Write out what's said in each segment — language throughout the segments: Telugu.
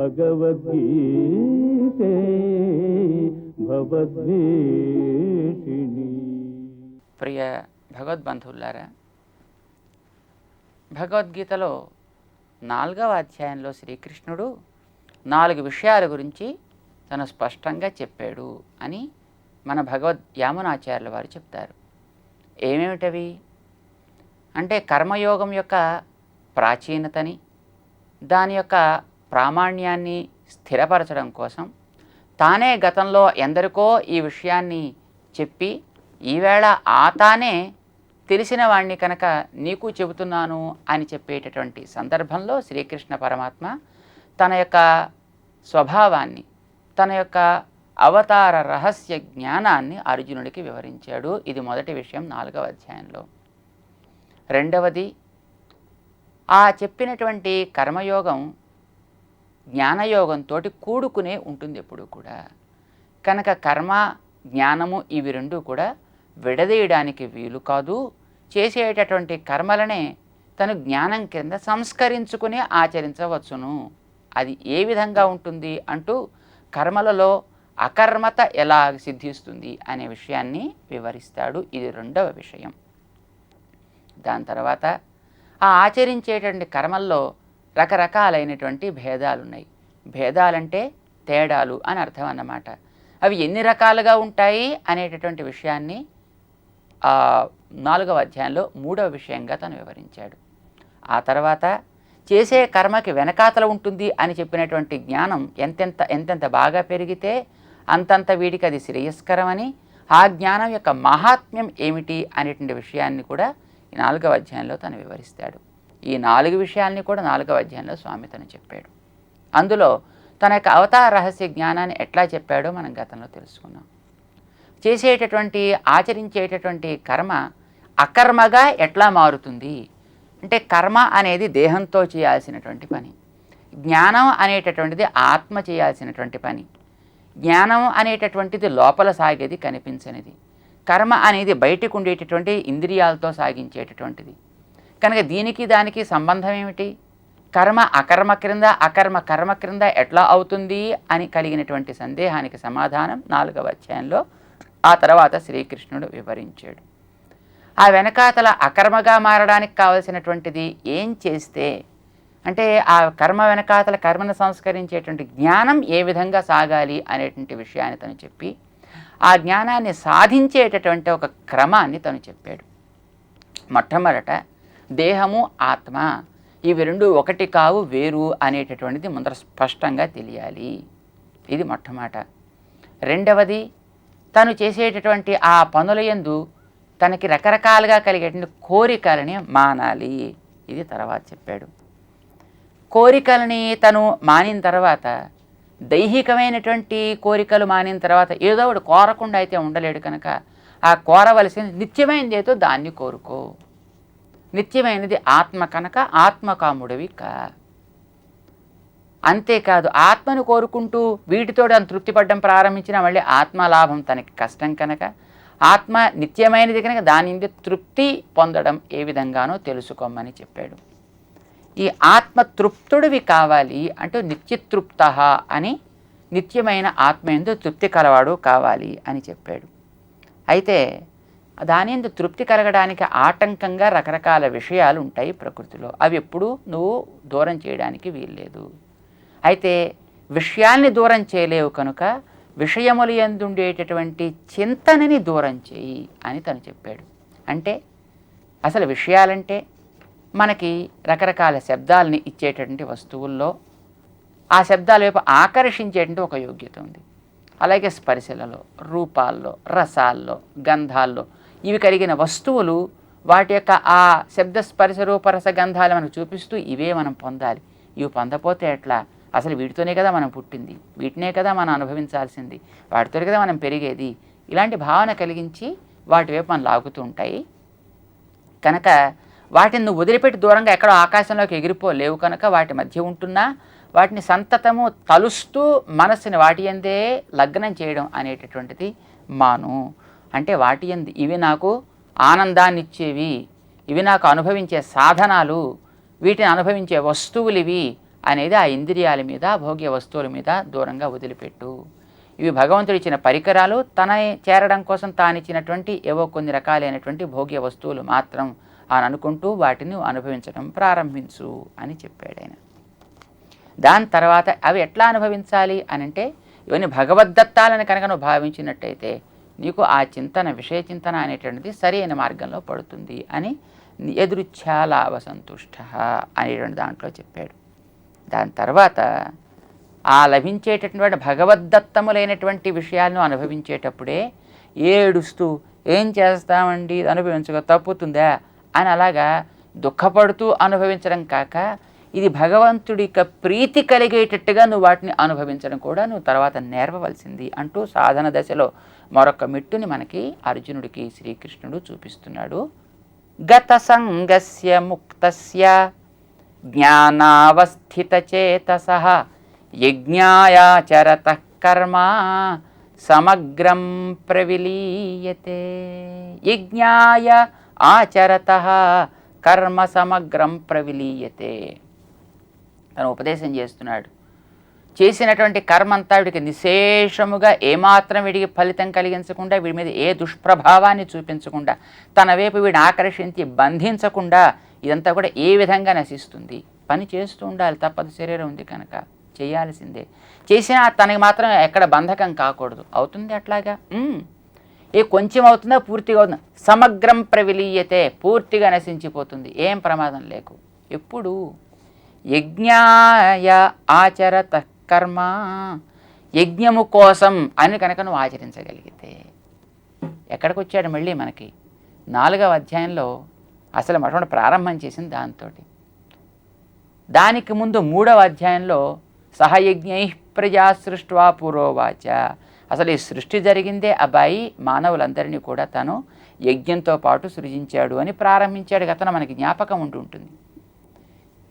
భగవద్గీతే భవద్వేషిణి. ప్రియ భగవద్బంధువులారా, భగవద్గీతలో 4వ అధ్యాయంలో శ్రీకృష్ణుడు 4 విషయాల గురించి తను స్పష్టంగా చెప్పాడు అని మన భగవద్ యామునాచార్యుల వారు చెప్తారు. ఏమేమిటవి అంటే కర్మయోగం యొక్క ప్రాచీనతని, దాని యొక్క ప్రామాణ్యాన్ని స్థిరపరచడం కోసం తానే గతంలో ఎందరికో ఈ విషయాన్ని చెప్పి ఈవేళ తానే తెలిసిన వాణ్ణి కనుక నీకు చెబుతున్నాను అని చెప్పేటటువంటి సందర్భంలో శ్రీకృష్ణ పరమాత్మ తన యొక్క స్వభావాన్ని, తన యొక్క అవతార రహస్య జ్ఞానాన్ని అర్జునుడికి వివరించాడు. ఇది మొదటి విషయం 4వ అధ్యాయంలో. రెండవది, ఆ చెప్పినటువంటి కర్మయోగం జ్ఞానయోగంతో కూడుకునే ఉంటుంది ఎప్పుడు కూడా. కనుక కర్మ జ్ఞానము ఇవి రెండు కూడా విడదీయడానికి వీలు కాదు. చేసేటటువంటి కర్మలనే తను జ్ఞానం కింద సంస్కరించుకుని ఆచరించవచ్చును. అది ఏ విధంగా ఉంటుంది అంటూ కర్మలలో అకర్మత ఎలా సిద్ధిస్తుంది అనే విషయాన్ని వివరిస్తాడు. ఇది రెండవ విషయం. దాని తర్వాత ఆ ఆచరించేటువంటి కర్మల్లో రకరకాలైనటువంటి భేదాలు ఉన్నాయి. భేదాలంటే తేడాలు అని అర్థం అన్నమాట. అవి ఎన్ని రకాలుగా ఉంటాయి అనేటటువంటి విషయాన్ని 4వ అధ్యాయంలో 3వ విషయంగా తను వివరించాడు. ఆ తర్వాత చేసే కర్మకి వెనకాతల ఉంటుంది అని చెప్పినటువంటి జ్ఞానం ఎంతెంత బాగా పెరిగితే అంతంత వీడికి అది శ్రేయస్కరమని, ఆ జ్ఞానం యొక్క మహాత్మ్యం ఏమిటి అనేటువంటి విషయాన్ని కూడా ఈ 4వ అధ్యాయంలో తను వివరిస్తాడు. ఈ 4 విషయాల్ని కూడా 4వ అధ్యాయంలో స్వామి తను చెప్పాడు. అందులో తన యొక్క అవతార రహస్య జ్ఞానాన్ని ఎట్లా చెప్పాడో మనం గతంలో తెలుసుకున్నాం. చేసేటటువంటి ఆచరించేటటువంటి కర్మ అకర్మగా ఎట్లా మారుతుంది అంటే, కర్మ అనేది దేహంతో చేయాల్సినటువంటి పని, జ్ఞానం అనేటటువంటిది ఆత్మ చేయాల్సినటువంటి పని. జ్ఞానం అనేటటువంటిది లోపల సాగేది, కనిపించనిది. కర్మ అనేది బయటకు ఉండేటటువంటి ఇంద్రియాలతో సాగించేటటువంటిది. కనుక దీనికి దానికి సంబంధం ఏమిటి? కర్మ అకర్మ క్రింద, అకర్మ కర్మ క్రింద ఎట్లా అవుతుంది అని కలిగినటువంటి సందేహానికి సమాధానం 4వ అధ్యాయంలో ఆ తర్వాత శ్రీకృష్ణుడు వివరించాడు. ఆ వెనకాతల అకర్మగా మారడానికి కావలసినటువంటిది ఏం చేస్తే అంటే, ఆ కర్మ వెనకాతల కర్మను సంస్కరించేటువంటి జ్ఞానం ఏ విధంగా సాగాలి అనేటువంటి విషయాన్ని తను చెప్పి, ఆ జ్ఞానాన్ని సాధించేటటువంటి ఒక క్రమాన్ని తను చెప్పాడు. మొట్టమొదట దేహము ఆత్మ ఇవి రెండు ఒకటి కావు, వేరు అనేటటువంటిది ముందర స్పష్టంగా తెలియాలి. ఇది మొట్టమొదట. రెండవది, తను చేసేటటువంటి ఆ పనుల యందు తనకి రకరకాలుగా కలిగేటువంటి కోరికలని మానాలి. ఇది తర్వాత చెప్పాడు. కోరికలని తను మానిన తర్వాత, దైహికమైనటువంటి కోరికలు మానిన తర్వాత ఏదో ఒకటి కోరకుండా అయితే ఉండలేడు. కనుక ఆ కోరవలసిన నిత్యమైనది ఏదో దాన్ని కోరుకో. నిత్యమైనది ఆత్మ కనుక ఆత్మకాముడివి కా. అంతేకాదు, ఆత్మను కోరుకుంటూ వీటితో తృప్తి పడడం ప్రారంభించినా మళ్ళీ ఆత్మలాభం తనకి కష్టం కనుక, ఆత్మ నిత్యమైనది కనుక దాని నుండి తృప్తి పొందడం ఏ విధంగానో తెలుసుకోమని చెప్పాడు. ఈ ఆత్మ తృప్తుడివి కావాలి అంటూ నిత్యతృప్త అని, నిత్యమైన ఆత్మ యందు తృప్తి కలవాడు కావాలి అని చెప్పాడు. అయితే దాని యందు తృప్తి కలగడానికి ఆటంకంగా రకరకాల విషయాలు ఉంటాయి ప్రకృతిలో. అవి ఎప్పుడూ నువ్వు దూరం చేయడానికి వీల్లేదు. అయితే విషయాల్ని దూరం చేయలేవు కనుక విషయములు యందు ఉండేటటువంటి చింతనని దూరం చేయి అని తను చెప్పాడు. అంటే అసలు విషయాలంటే మనకి రకరకాల శబ్దాలని ఇచ్చేటటువంటి వస్తువుల్లో ఆ శబ్దాల వైపు ఆకర్షించేటువంటి ఒక యోగ్యత ఉంది. అలాగే స్పర్శలలో, రూపాల్లో, రసాల్లో, గంధాల్లో ఇవి కలిగిన వస్తువులు వాటి యొక్క ఆ శబ్ద స్పర్శ రూపరస గంధాలు మనకు చూపిస్తూ ఇవే మనం పొందాలి. ఇవి పొందపోతే ఎట్లా? అసలు వీటితోనే కదా మనం పుట్టింది, వీటినే కదా మనం అనుభవించాల్సింది, వాటితోనే కదా మనం పెరిగేది. ఇలాంటి భావన కలిగించి వాటి వైపు మనం లాగుతూ ఉంటాయి. కనుక వాటిని నువ్వు వదిలిపెట్టి దూరంగా ఎక్కడో ఆకాశంలోకి ఎగిరిపోలేవు. కనుక వాటి మధ్య ఉంటున్నా వాటిని సంతతము తలుస్తూ మనస్సుని వాటి యందే లగ్నం చేయడం అనేటటువంటిది మాను. అంటే వాటి యందు ఇవి నాకు ఆనందాన్ని ఇచ్చేవి, ఇవి నాకు అనుభవించే సాధనాలు, వీటిని అనుభవించే వస్తువులు ఇవి అనేది ఆ ఇంద్రియాల మీద, భోగ్య వస్తువుల మీద దూరంగా వదిలిపెట్టు. ఇవి భగవంతుడు ఇచ్చిన పరికరాలు, తన చేరడం కోసం తానిచ్చినటువంటి ఏవో కొన్ని రకాలైనటువంటి భోగ్య వస్తువులు మాత్రం అని అనుకుంటూ వాటిని అనుభవించడం ప్రారంభించు అని చెప్పాడు ఆయన. దాని తర్వాత అవి ఎట్లా అనుభవించాలి అని అంటే, ఇవన్నీ భగవద్దత్తాలని కనుక నువ్వు భావించినట్టయితే నీకు ఆ చింతన, విషయ చింతన అనేటువంటిది సరైన మార్గంలో పడుతుంది అని ఎదురుచ్ఛాలాభ సంతుష్ట అనేటువంటి దాంట్లో చెప్పాడు. దాని తర్వాత ఆ లభించేటటువంటి భగవద్దత్తములైనటువంటి విషయాలను అనుభవించేటప్పుడే ఏడుస్తూ ఏం చేస్తామండి ఇది అనుభవించక తప్పుతుందా అని అలాగా దుఃఖపడుతూ అనుభవించడం కాక, ఇది భగవంతుడి యొక్క ప్రీతి కలిగేటట్టుగా నువ్వు వాటిని అనుభవించడం కూడా నువ్వు తర్వాత నేర్వవలసింది అంటూ సాధన దశలో మరొక మెట్టుని మనకి అర్జునుడికి శ్రీకృష్ణుడు చూపిస్తున్నాడు. గత సంగస్య ముక్తస్య జ్ఞానావస్థితచేతసః యజ్ఞాయాచరతః కర్మ సమగ్రం ప్రవిలీయతే. యజ్ఞాయ ఆచరతః కర్మ సమగ్రం ప్రవిలీయతే. తను ఉపదేశం చేస్తున్నాడు. చేసినటువంటి కర్మ అంతా వీడికి నిశేషముగా ఏమాత్రం వీడికి ఫలితం కలిగించకుండా, వీడి మీద ఏ దుష్ప్రభావాన్ని చూపించకుండా, తన వైపు వీడిని ఆకర్షించి బంధించకుండా ఇదంతా కూడా ఏ విధంగా నశిస్తుంది. పని చేస్తూ ఉండాలి, తప్పదు, శరీరం ఉంది కనుక చేయాల్సిందే. చేసినా తనకి మాత్రం ఎక్కడ బంధకం కాకూడదు. అవుతుంది అట్లాగా, ఏ కొంచెం అవుతుందా పూర్తిగా అవుతుందా, సమగ్రం ప్రవిలీయతే, పూర్తిగా నశించిపోతుంది, ఏం ప్రమాదం లేకు. ఎప్పుడు యజ్ఞాయ ఆచరత కర్మ, యజ్ఞము కోసం అని కనుక నువ్వు ఆచరించగలిగితే. ఎక్కడికి వచ్చాడు మళ్ళీ మనకి 4వ అధ్యాయంలో అసలు మొట్టమొదటి ప్రారంభం చేసింది దాంతో. దానికి ముందు 3వ అధ్యాయంలో సహయజ్ఞై ప్రజా సృష్ట్వా పురోవాచ, అసలు ఈ సృష్టి జరిగిందే అబ్బాయి మానవులందరినీ కూడా తను యజ్ఞంతో పాటు సృజించాడు అని ప్రారంభించాడు. గతన మనకి జ్ఞాపకం ఉంటుంది.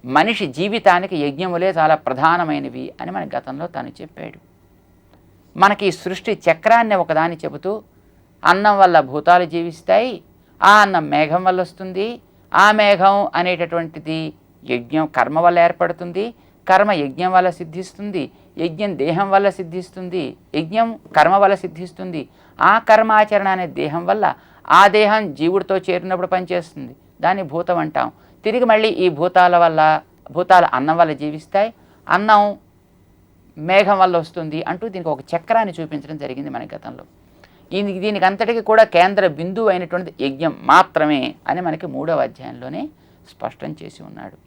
మనిషి జీవితానికి యజ్ఞములే చాలా ప్రధానమైనవి అని మన గతంలో తను చెప్పాడు. మనకి ఈ సృష్టి చక్రాన్ని ఒకదాన్ని చెబుతూ, అన్నం వల్ల భూతాలు జీవిస్తాయి, ఆ అన్నం మేఘం వల్ల వస్తుంది, ఆ మేఘం అనేటటువంటిది యజ్ఞం కర్మ వల్ల ఏర్పడుతుంది, కర్మ యజ్ఞం వల్ల సిద్ధిస్తుంది, యజ్ఞం దేహం వల్ల సిద్ధిస్తుంది, యజ్ఞం కర్మ వల్ల సిద్ధిస్తుంది, ఆ కర్మాచరణ అనే దేహం వల్ల ఆ దేహం జీవుడితో చేరినప్పుడు పనిచేస్తుంది, దాన్ని భూతం అంటాం. తిరిగి మళ్ళీ ఈ భూతాల అన్నం వల్ల జీవిస్తాయి, అన్నం మేఘం వల్ల వస్తుంది అంటూ దీనికి ఒక చక్రాన్ని చూపించడం జరిగింది మన గతంలో. దీనికి అంతటికి కూడా కేంద్ర బిందువు అయినటువంటి యజ్ఞం మాత్రమే అని మనకి 3వ అధ్యాయంలోనే స్పష్టం చేసి ఉన్నాడు.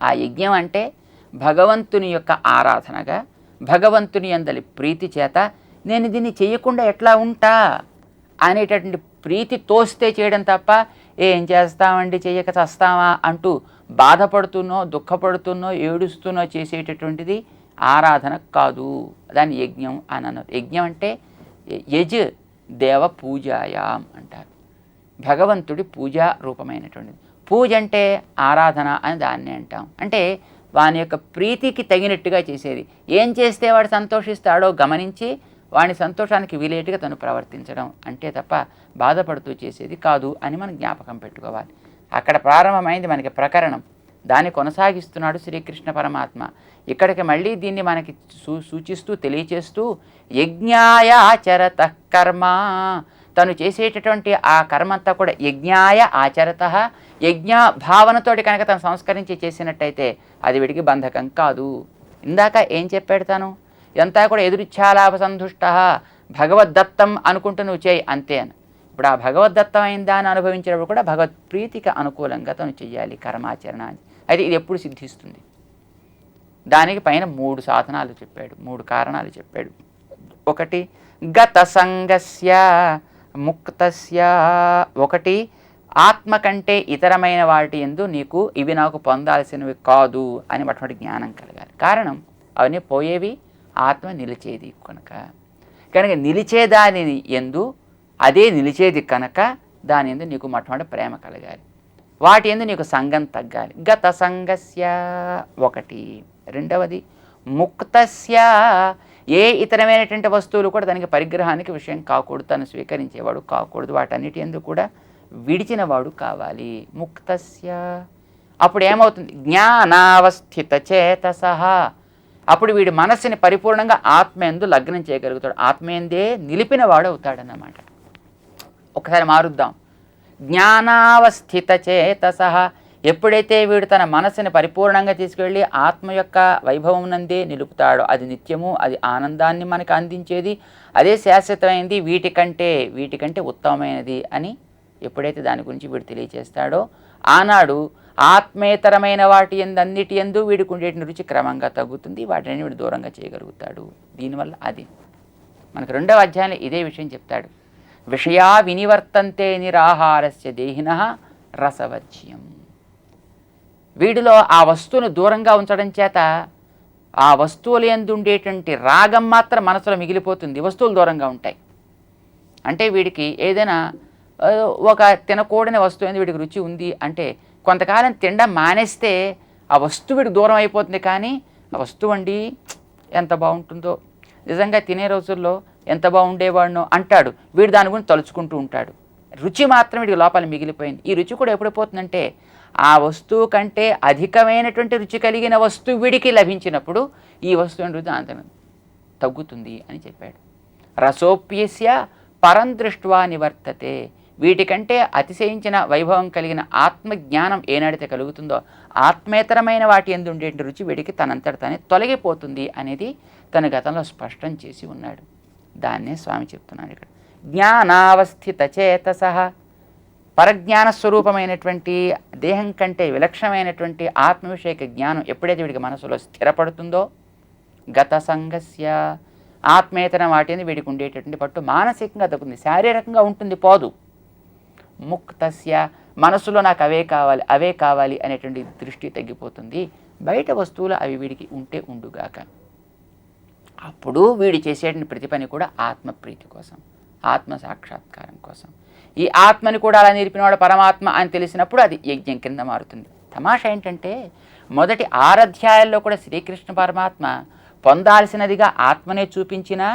ఆ యజ్ఞం అంటే భగవంతుని యొక్క ఆరాధనగా, భగవంతుని యందలి ప్రీతి చేత నేను దీన్ని చేయకుండా ఎట్లా ఉంటా అనేటటువంటి ప్రీతి తోస్తే చేయడం తప్ప, ఏం చేస్తామండి చేయక చస్తామా అంటూ బాధపడుతున్నో, దుఃఖపడుతున్నో, ఏడుస్తున్నో చేసేటటువంటిది ఆరాధన కాదు. దాన్ని యజ్ఞం అని అన్నారు. యజ్ఞం అంటే యజ్ దేవ పూజాయాం అంటారు. భగవంతుడి పూజా రూపమైనటువంటిది. పూజ అంటే ఆరాధన అని దాన్ని అంటాం. అంటే వాని యొక్క ప్రీతికి తగినట్టుగా చేసేది. ఏం చేస్తే వాడు సంతోషిస్తాడో గమనించి వాని సంతోషానికి వీలేటుగా తను ప్రవర్తించడం అంటే తప్ప బాధపడుతూ చేసేది కాదు అని మనం జ్ఞాపకం పెట్టుకోవాలి. అక్కడ ప్రారంభమైంది మనకి ప్రకరణం, దాన్ని కొనసాగిస్తున్నాడు శ్రీకృష్ణ పరమాత్మ. ఇక్కడికి మళ్ళీ దీన్ని మనకి సూచిస్తూ తెలియచేస్తూ, యజ్ఞాయ ఆచరత కర్మ, తను చేసేటటువంటి ఆ కర్మ అంతా కూడా యజ్ఞాయ ఆచరత, యజ్ఞ భావనతోటి కనుక తను సంస్కరించి చేసినట్టయితే అది వీడికి బంధకం కాదు. ఇందాక ఏం చెప్పాడు తను, ఇదంతా కూడా ఎదురిచ్ఛాలాభ సంతుష్ట, భగవద్దత్తం అనుకుంటూ నువ్వు చేయి అంతే అని. ఇప్పుడు ఆ భగవద్దత్తం అయిన దాన్ని అనుభవించినప్పుడు కూడా భగవత్ప్రీతికి అనుకూలంగా తను చెయ్యాలి కర్మాచరణ అని. అయితే ఇది ఎప్పుడు సిద్ధిస్తుంది? దానికి పైన 3 సాధనాలు చెప్పాడు, 3 కారణాలు చెప్పాడు. ఒకటి గత సంగస్య ముక్తస్య, ఒకటి ఆత్మ కంటే ఇతరమైన వాటి యందు నీకు ఇవి నాకు పొందాల్సినవి కాదు అని మొట్టమొదటి జ్ఞానం కలగాలి. కారణం అవన్నీ పోయేవి, ఆత్మ నిలిచేది కనుక. నిలిచేదాని ఎందు అదే నిలిచేది కనుక దాని ఎందు నీకు మొట్టమొదటి ప్రేమ కలగాలి, వాటి ఎందు నీకు సంగం తగ్గాలి. గత సంగస్య ఒకటి. రెండవది ముక్తస్య, ఏ ఇతరమైనటువంటి వస్తువులు కూడా దానికి పరిగ్రహానికి విషయం కాకూడదు, తను స్వీకరించేవాడు కాకూడదు, వాటన్నిటి ఎందు కూడా విడిచినవాడు కావాలి. ముక్తస్య అప్పుడు ఏమవుతుంది? జ్ఞానావస్థిత చేతసః. అప్పుడు వీడి మనస్సుని పరిపూర్ణంగా ఆత్మయందు లగ్నం చేయగలుగుతాడు, ఆత్మయందే నిలిపిన వాడు అవుతాడన్నమాట. ఒకసారి మారుద్దాం. జ్ఞానావస్థిత చేతసః. ఎప్పుడైతే వీడు తన మనస్సుని పరిపూర్ణంగా తీసుకెళ్ళి ఆత్మ యొక్క వైభవం నందే నిలుపుతాడో, అది నిత్యము, అది ఆనందాన్ని మనకు అందించేది, అదే శాశ్వతమైనది, వీటికంటే ఉత్తమమైనది అని ఎప్పుడైతే దాని గురించి వీడు తెలియచేస్తాడో, ఆనాడు ఆత్మేతరమైన వాటి అన్నిటి యందు వీడికి ఉండే రుచి క్రమంగా తగ్గుతుంది, వాటిని వీడు దూరంగా చేయగలుగుతాడు. దీనివల్ల అది మనకు 2వ అధ్యాయంలో ఇదే విషయం చెప్తాడు. విషయా వినివర్తంతే నిరాహారస్య దేహినః రసవర్జ్యం. వీడిలో ఆ వస్తువును దూరంగా ఉంచడం చేత ఆ వస్తువుల యందు ఉండేటువంటి రాగం మాత్రం మనసులో మిగిలిపోతుంది, వస్తువులు దూరంగా ఉంటాయి. అంటే వీడికి ఏదైనా ఒక తినకూడని వస్తువు అనేది వీడికి రుచి ఉంది అంటే కొంతకాలం తినడం మానేస్తే ఆ వస్తువు వీడికి దూరం అయిపోతుంది. కానీ ఆ వస్తువు అండి ఎంత బాగుంటుందో, నిజంగా తినే రోజుల్లో ఎంత బాగుండేవాడినో అంటాడు, వీడు దాని గురించి తలుచుకుంటూ ఉంటాడు. రుచి మాత్రం వీడికి లోపల మిగిలిపోయింది. ఈ రుచి కూడా ఎప్పుడు పోతుందంటే ఆ వస్తువు కంటే అధికమైనటువంటి రుచి కలిగిన వస్తువు వీడికి లభించినప్పుడు ఈ వస్తువు రుచి అంత తగ్గుతుంది అని చెప్పాడు. రసోప్యస్య పరం దృష్ట్వా నివర్తతే. వీటికంటే అతిశయించిన వైభవం కలిగిన ఆత్మజ్ఞానం ఏనాడితే కలుగుతుందో ఆత్మేతరమైన వాటి యందు ఉండే రుచి వీడికి తనంతట తానే తొలగిపోతుంది అనేది తన గతంలో స్పష్టం చేసి ఉన్నాడు. దాన్నే స్వామి చెప్తున్నాడు ఇక్కడ. జ్ఞానావస్థిత చేతసః. పరజ్ఞాన స్వరూపమైనటువంటి దేహం కంటే విలక్షణమైనటువంటి ఆత్మవిషయక జ్ఞానం ఎప్పుడైతే వీడికి మనసులో స్థిరపడుతుందో, గత సంగస్య, ఆత్మేతర వాటిని వీడికి ఉండేటటువంటి పట్టు మానసికంగా తగ్గుతుంది, శారీరకంగా ఉంటుంది, పోదు. ముక్తస్య, మనసులో నాకు అవే కావాలి అనేటువంటి దృష్టి తగ్గిపోతుంది. బయట వస్తువులు అవి వీడికి ఉంటే ఉండుగాక. అప్పుడు వీడు చేసేటువంటి ప్రతి పని కూడా ఆత్మప్రీతి కోసం, ఆత్మ సాక్షాత్కారం కోసం. ఈ ఆత్మని కూడా అలా నేర్పినవాడు పరమాత్మ అని తెలిసినప్పుడు అది యజ్ఞం కింద మారుతుంది. తమాషా ఏంటంటే మొదటి 6 అధ్యాయాల్లో కూడా శ్రీకృష్ణ పరమాత్మ పొందాల్సినదిగా ఆత్మనే చూపించినా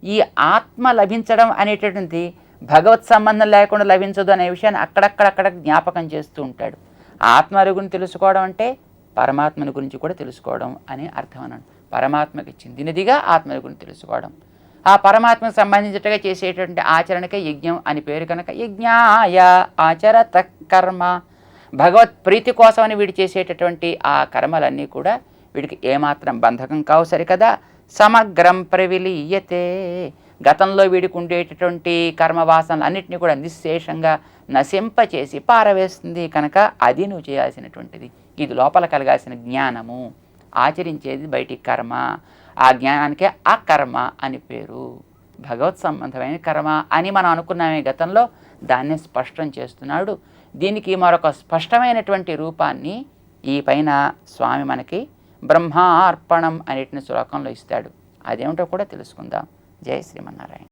ఈ ఆత్మ లభించడం అనేటటువంటి భగవత్ సంబంధం లేకుండా లభించదు అనే విషయాన్ని అక్కడక్కడ జ్ఞాపకం చేస్తూ ఉంటాడు. ఆత్మ గురించి తెలుసుకోవడం అంటే పరమాత్మని గురించి కూడా తెలుసుకోవడం అనే అర్థం అన్నాడు. పరమాత్మకి చెందినదిగా ఆత్మ గురించి తెలుసుకోవడం, ఆ పరమాత్మకు సంబంధించినట్టుగా చేసేటువంటి ఆచరణకే యజ్ఞం అని పేరు కనుక యజ్ఞాయ ఆచరత కర్మ. భగవత్ ప్రీతి కోసమని వీడు చేసేటటువంటి ఆ కర్మలన్నీ కూడా వీడికి ఏమాత్రం బంధకం కావు సరికదా. సమగ్రం ప్రవిలీయతే. గతంలో వీడికి ఉండేటటువంటి కర్మవాసనలు అన్నింటినీ కూడా నిశ్శేషంగా నశింపచేసి పారవేస్తుంది కనుక అది నువ్వు చేయాల్సినటువంటిది. ఇది లోపల కలగాల్సిన జ్ఞానము, ఆచరించేది బయటి కర్మ. ఆ జ్ఞానానికే ఆ కర్మ అని పేరు. భగవత్ సంబంధమైన కర్మ అని మనం అనుకున్నామే గతంలో, దాన్ని స్పష్టం చేస్తున్నాడు. దీనికి మరొక స్పష్టమైనటువంటి రూపాన్ని ఈ పైన స్వామి మనకి బ్రహ్మార్పణం అనేటిని శ్లోకంలో ఇస్తాడు. అదేమిటో కూడా తెలుసుకుందాం. జై శ్రీమన్నారాయణ.